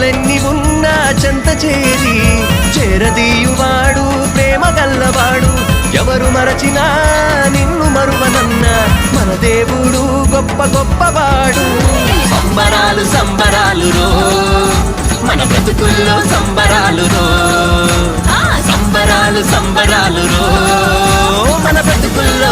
బాధలెన్ని ఉన్నా చెంత చేరి చేరదీయువాడు ప్రేమ గల్లవాడు. ఎవరు మరచినా నిన్ను మరువనన్న మన దేవుడు గొప్ప గొప్పవాడు. సంబరాలు సంబరాలు రో మన బ్రతుకుల్లో సంబరాలు రో, సంబరాలు సంబరాలు రో మన బ్రతుకుల్లో